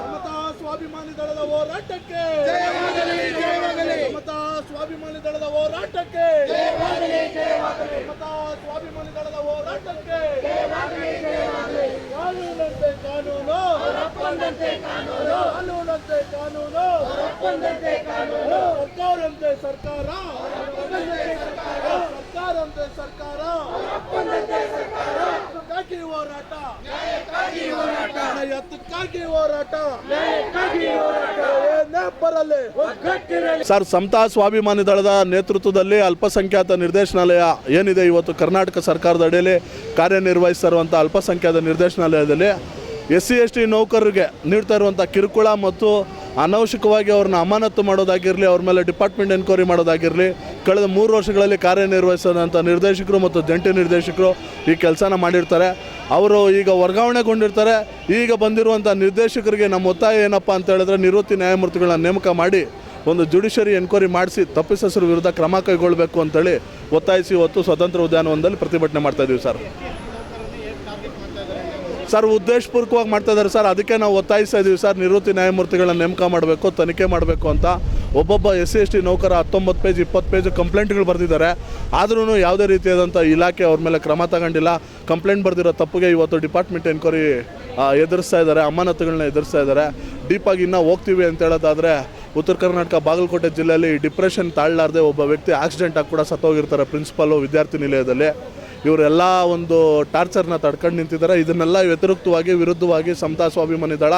ಸಮತಾ ಸ್ವಾಭಿಮಾನಿ ದಳದ ಹೋರಾಟಕ್ಕೆ ಸಮತಾ ಸ್ವಾಭಿಮಾನಿ ದಳದ ಹೋರಾಟಕ್ಕೆ ಸಮತಾ ಸ್ವಾಭಿಮಾನಿ ದಳದ ಹೋರಾಟಕ್ಕೆ ಕಾನೂನಂತೆ ಕಾನೂನು ಕಾನೂನಂತೆ ಕಾನೂನು ಸರ್ಕಾರಂತೆ ಸರ್ಕಾರ ಸರ್ಕಾರಂತೆ ಸರ್ಕಾರ ಹೋರಾಟ ಎತ್ತಕ್ಕಾಗಿ ಹೋರಾಟ ಬರಲಿ. ಸರ್, ಸಮತಾ ಸ್ವಾಭಿಮಾನಿ ದಳದ ನೇತೃತ್ವದಲ್ಲಿ ಅಲ್ಪಸಂಖ್ಯಾತ ನಿರ್ದೇಶನಾಲಯ ಏನಿದೆ ಇವತ್ತು ಕರ್ನಾಟಕ ಸರ್ಕಾರದ ಅಡಿಯಲ್ಲಿ ಕಾರ್ಯನಿರ್ವಹಿಸಿರುವಂಥ ಅಲ್ಪಸಂಖ್ಯಾತ ನಿರ್ದೇಶನಾಲಯದಲ್ಲಿ SC ST ನೌಕರರಿಗೆ ನೀಡ್ತಾ ಇರುವಂಥ ಕಿರುಕುಳ ಮತ್ತು ಅನವಶ್ಯಕವಾಗಿ ಅವ್ರನ್ನ ಅಮಾನತು ಮಾಡೋದಾಗಿರಲಿ, ಅವ್ರ ಮೇಲೆ ಡಿಪಾರ್ಟ್ಮೆಂಟ್ ಎನ್ಕ್ವೈರಿ ಮಾಡೋದಾಗಿರಲಿ, ಕಳೆದ 3 ವರ್ಷಗಳಲ್ಲಿ ಕಾರ್ಯನಿರ್ವಹಿಸಿದಂಥ ನಿರ್ದೇಶಕರು ಮತ್ತು ಜಂಟಿ ನಿರ್ದೇಶಕರು ಈ ಕೆಲಸನ ಮಾಡಿರ್ತಾರೆ. ಅವರು ಈಗ ವರ್ಗಾವಣೆಗೊಂಡಿರ್ತಾರೆ. ಈಗ ಬಂದಿರುವಂಥ ನಿರ್ದೇಶಕರಿಗೆ ನಮ್ಮ ಒತ್ತಾಯ ಏನಪ್ಪ ಅಂತ ಹೇಳಿದ್ರೆ, ನಿವೃತ್ತಿ ನ್ಯಾಯಮೂರ್ತಿಗಳನ್ನ ನೇಮಕ ಮಾಡಿ ಒಂದು ಜುಡಿಷರಿ ಎನ್ಕ್ವೈರಿ ಮಾಡಿಸಿ ತಪ್ಪಿತಸ್ಥರ ವಿರುದ್ಧ ಕ್ರಮ ಕೈಗೊಳ್ಳಬೇಕು ಅಂತೇಳಿ ಒತ್ತಾಯಿಸಿ ಇವತ್ತು ಸ್ವತಂತ್ರ ಉದ್ಯಾನವನದಲ್ಲಿ ಪ್ರತಿಭಟನೆ ಮಾಡ್ತಾಯಿದ್ದೀವಿ ಸರ್, ಉದ್ದೇಶಪೂರ್ವಕವಾಗಿ ಮಾಡ್ತಾ ಇದ್ದಾರೆ ಸರ್. ಅದಕ್ಕೆ ನಾವು ಒತ್ತಾಯಿಸ್ತಾ ಇದ್ದೀವಿ ಸರ್, ನಿವೃತ್ತಿ ನ್ಯಾಯಮೂರ್ತಿಗಳನ್ನ ನೇಮಕ ಮಾಡಬೇಕು, ತನಿಖೆ ಮಾಡಬೇಕು ಅಂತ. ಒಬ್ಬೊಬ್ಬ SC ST ನೌಕರ 19 ಪೇಜ್ 20 ಪೇಜ್ ಕಂಪ್ಲೇಂಟ್ಗಳು ಬರೆದಿದ್ದಾರೆ. ಆದ್ರೂ ಯಾವುದೇ ರೀತಿಯಾದಂಥ ಇಲಾಖೆ ಅವ್ರ ಮೇಲೆ ಕ್ರಮ ತಗೊಂಡಿಲ್ಲ. ಕಂಪ್ಲೇಂಟ್ ಬರೆದಿರೋ ತಪ್ಪಿಗೆ ಇವತ್ತು ಡಿಪಾರ್ಟ್ಮೆಂಟ್ ಎನ್ಕ್ವೈರಿ ಎದುರಿಸ್ತಾ ಇದ್ದಾರೆ, ಅಮಾನತುಗಳನ್ನ ಎದುರಿಸ್ತಾ ಇದ್ದಾರೆ. ಡೀಪಾಗಿ ಇನ್ನೂ ಹೋಗ್ತೀವಿ ಅಂತ ಹೇಳೋದಾದರೆ, ಉತ್ತರ ಕರ್ನಾಟಕ ಬಾಗಲಕೋಟೆ ಜಿಲ್ಲೆಯಲ್ಲಿ ಡಿಪ್ರೆಷನ್ ತಾಳಲಾರದೆ ಒಬ್ಬ ವ್ಯಕ್ತಿ ಆಕ್ಸಿಡೆಂಟಾಗಿ ಕೂಡ ಸತ್ತೋಗಿರ್ತಾರೆ ಪ್ರಿನ್ಸಿಪಾಲು ವಿದ್ಯಾರ್ಥಿ ನಿಲಯದಲ್ಲಿ. ಇವರೆಲ್ಲ ಒಂದು ಟಾರ್ಚರ್ನ ತಡ್ಕೊಂಡು ನಿಂತಿದ್ದಾರೆ. ಇದನ್ನೆಲ್ಲ ವ್ಯತಿರಿಕ್ತವಾಗಿ ವಿರುದ್ಧವಾಗಿ ಸಮತಾ ಸ್ವಾಭಿಮಾನಿ ದಳ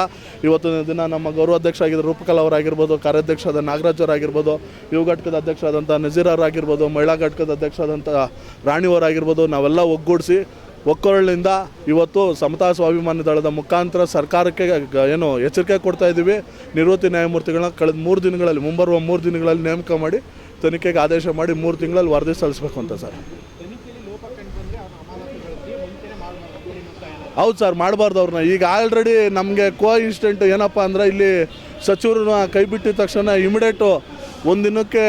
ಇವತ್ತಿನ ದಿನ ನಮ್ಮ ಗೌರವಾಧ್ಯಕ್ಷ ಆಗಿದ್ದ ರೂಪಕಲಾ ಅವರಾಗಿರ್ಬೋದು, ಕಾರ್ಯಾಧ್ಯಕ್ಷರಾದ ನಾಗರಾಜ್ ಅವರಾಗಿರ್ಬೋದು, ಯುವ ಘಟಕದ ಅಧ್ಯಕ್ಷರಾದಂಥ ನಜೀರ್ ಅವರಾಗಿರ್ಬೋದು, ಮಹಿಳಾ ಘಟಕದ ಅಧ್ಯಕ್ಷರಾದಂಥ ರಾಣಿಯವರಾಗಿರ್ಬೋದು, ನಾವೆಲ್ಲ ಒಗ್ಗೂಡಿಸಿ ಒಕ್ಕೊರಳಿಂದ ಇವತ್ತು ಸಮತಾ ಸ್ವಾಭಿಮಾನಿ ದಳದ ಮುಖಾಂತರ ಸರ್ಕಾರಕ್ಕೆ ಏನು ಎಚ್ಚರಿಕೆ ಕೊಡ್ತಾ ಇದ್ದೀವಿ. ನಿವೃತ್ತಿ ನ್ಯಾಯಮೂರ್ತಿಗಳನ್ನ ಕಳೆದ 3 ದಿನಗಳಲ್ಲಿ ಮುಂಬರುವ 3 ದಿನಗಳಲ್ಲಿ ನೇಮಕ ಮಾಡಿ ತನಿಖೆಗೆ ಆದೇಶ ಮಾಡಿ 3 ತಿಂಗಳಲ್ಲಿ ವರದಿ ಸಲ್ಲಿಸಬೇಕು ಅಂತ ಸರ್. ಹೌದು ಸರ್, ಮಾಡಬಾರ್ದು ಅವ್ರನ್ನ. ಈಗ ಆಲ್ರೆಡಿ ನಮಗೆ ಕೋಇನ್ಸಿಡೆಂಟ್ ಏನಪ್ಪ ಅಂದರೆ, ಇಲ್ಲಿ ಸಚಿವರನ್ನ ಕೈ ಬಿಟ್ಟಿದ ತಕ್ಷಣ ಇಮಿಡಿಯೇಟು ಒಂದಿನಕ್ಕೆ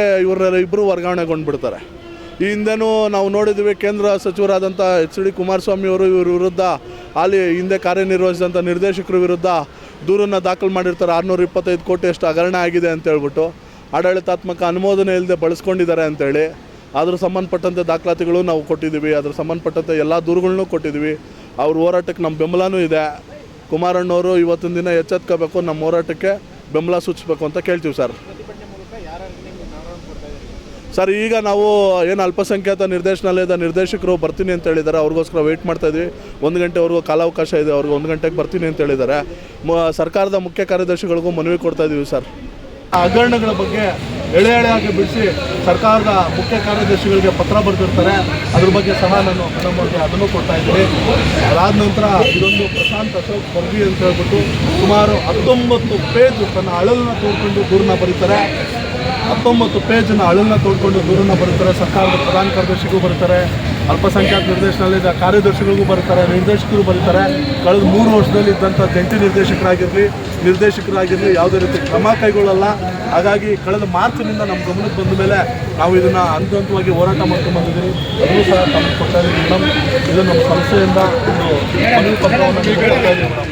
ಇಬ್ಬರು ವರ್ಗಾವಣೆಗೊಂಡ್ಬಿಡ್ತಾರೆ. ಈ ಹಿಂದೆನೂ ನಾವು ನೋಡಿದ್ದೀವಿ, ಕೇಂದ್ರ ಸಚಿವರಾದಂಥ HD ಕುಮಾರಸ್ವಾಮಿ ಅವರು ಇವ್ರ ವಿರುದ್ಧ ಅಲ್ಲಿ ಹಿಂದೆ ಕಾರ್ಯನಿರ್ವಹಿಸಿದಂಥ ನಿರ್ದೇಶಕರ ವಿರುದ್ಧ ದೂರನ್ನು ದಾಖಲು ಮಾಡಿರ್ತಾರೆ. 625 ಕೋಟಿ ಅಷ್ಟು ಹಗರಣ ಆಗಿದೆ ಅಂತೇಳ್ಬಿಟ್ಟು ಆಡಳಿತಾತ್ಮಕ ಅನುಮೋದನೆ ಇಲ್ಲದೆ ಬಳಸ್ಕೊಂಡಿದ್ದಾರೆ ಅಂತೇಳಿ. ಅದ್ರ ಸಂಬಂಧಪಟ್ಟಂತೆ ದಾಖಲಾತಿಗಳು ನಾವು ಕೊಟ್ಟಿದ್ದೀವಿ, ಅದ್ರ ಸಂಬಂಧಪಟ್ಟಂತೆ ಎಲ್ಲ ದೂರುಗಳನ್ನೂ ಕೊಟ್ಟಿದ್ದೀವಿ. ಅವ್ರ ಹೋರಾಟಕ್ಕೆ ನಮ್ಮ ಬೆಂಬಲನೂ ಇದೆ. ಕುಮಾರಣ್ಣವರು ಇವತ್ತಿನ ದಿನ ಎಚ್ಚೆತ್ಕೋಬೇಕು, ನಮ್ಮ ಹೋರಾಟಕ್ಕೆ ಬೆಂಬಲ ಸೂಚಿಸಬೇಕು ಅಂತ ಕೇಳ್ತೀವಿ ಸರ್. ಈಗ ನಾವು ಏನು ಅಲ್ಪಸಂಖ್ಯಾತ ನಿರ್ದೇಶನಾಲಯದ ನಿರ್ದೇಶಕರು ಬರ್ತೀನಿ ಅಂತ ಹೇಳಿದ್ದಾರೆ, ಅವ್ರಿಗೋಸ್ಕರ ವೆಯ್ಟ್ ಮಾಡ್ತಾಯಿದ್ವಿ. 1 ಗಂಟೆವರೆಗೂ ಕಾಲಾವಕಾಶ ಇದೆ, ಅವ್ರಿಗೆ 1 ಗಂಟೆಗೆ ಬರ್ತೀನಿ ಅಂತ ಹೇಳಿದ್ದಾರೆ. ಸರ್ಕಾರದ ಮುಖ್ಯ ಕಾರ್ಯದರ್ಶಿಗಳಿಗೂ ಮನವಿ ಕೊಡ್ತಾಯಿದ್ದೀವಿ ಸರ್. ಹಗರಣಗಳ ಬಗ್ಗೆ ಎಳೆಯಾಗಿ ಬಿಡಿಸಿ ಸರ್ಕಾರದ ಮುಖ್ಯ ಕಾರ್ಯದರ್ಶಿಗಳಿಗೆ ಪತ್ರ ಬರೆದಿರ್ತಾರೆ, ಅದ್ರ ಬಗ್ಗೆ ಸಹ ನಾನು ಬಗ್ಗೆ ಅದನ್ನು ಕೊಡ್ತಾ ಇದ್ದೀನಿ. ಅದಾದ ನಂತರ ಇದೊಂದು ಪ್ರಶಾಂತ್ ಅಶೋಕ್ ಬರ್ವಿ ಅಂತ ಹೇಳ್ಬಿಟ್ಟು ಸುಮಾರು 19 ಪೇಜ್ ತನ್ನ ಅಳಲನ್ನ ತೋಡ್ಕೊಂಡು ದೂರನ್ನ ಬರೀತಾರೆ. 19 ಪೇಜ್ನ ಅಳಲನ್ನ ತೋಡ್ಕೊಂಡು ದೂರನ್ನ ಬರೀತಾರೆ. ಸರ್ಕಾರದ ಪ್ರಧಾನ ಕಾರ್ಯದರ್ಶಿಗೂ ಬರೀತಾರೆ, ಅಲ್ಪಸಂಖ್ಯಾತ ನಿರ್ದೇಶನಾಲಯದ ಕಾರ್ಯದರ್ಶಿಗಳಿಗೂ ಬರ್ತಾರೆ, ನಿರ್ದೇಶಕರು ಬರೀತಾರೆ. ಕಳೆದ 3 ವರ್ಷದಲ್ಲಿ ಇದ್ದಂಥ ಜಂಟಿ ನಿರ್ದೇಶಕರಾಗಿರಲಿ ಯಾವುದೇ ರೀತಿ ಕ್ರಮ ಕೈಗೊಳ್ಳಲ್ಲ. ಹಾಗಾಗಿ ಕಳೆದ ಮಾರ್ಚ್ನಿಂದ ನಮ್ಮ ಗಮನಕ್ಕೆ ಬಂದ ಮೇಲೆ ನಾವು ಇದನ್ನು ಹಂತವಾಗಿ ಹೋರಾಟ ಮಾಡ್ಕೊಂಡು ಬಂದಿದ್ದೀವಿ. ಅದನ್ನು ಸಹ ತಮಗೆ ಕೊಡ್ತಾ ಇದ್ದೀವಿ ಮೇಡಮ್. ಇದು ನಮ್ಮ ಸಂಸ್ಥೆಯಿಂದ ಒಂದು ಮನವಿ ಪತ್ರವನ್ನು ಕೊಡ್ತಾ ಇದ್ದೀವಿ ಮೇಡಮ್.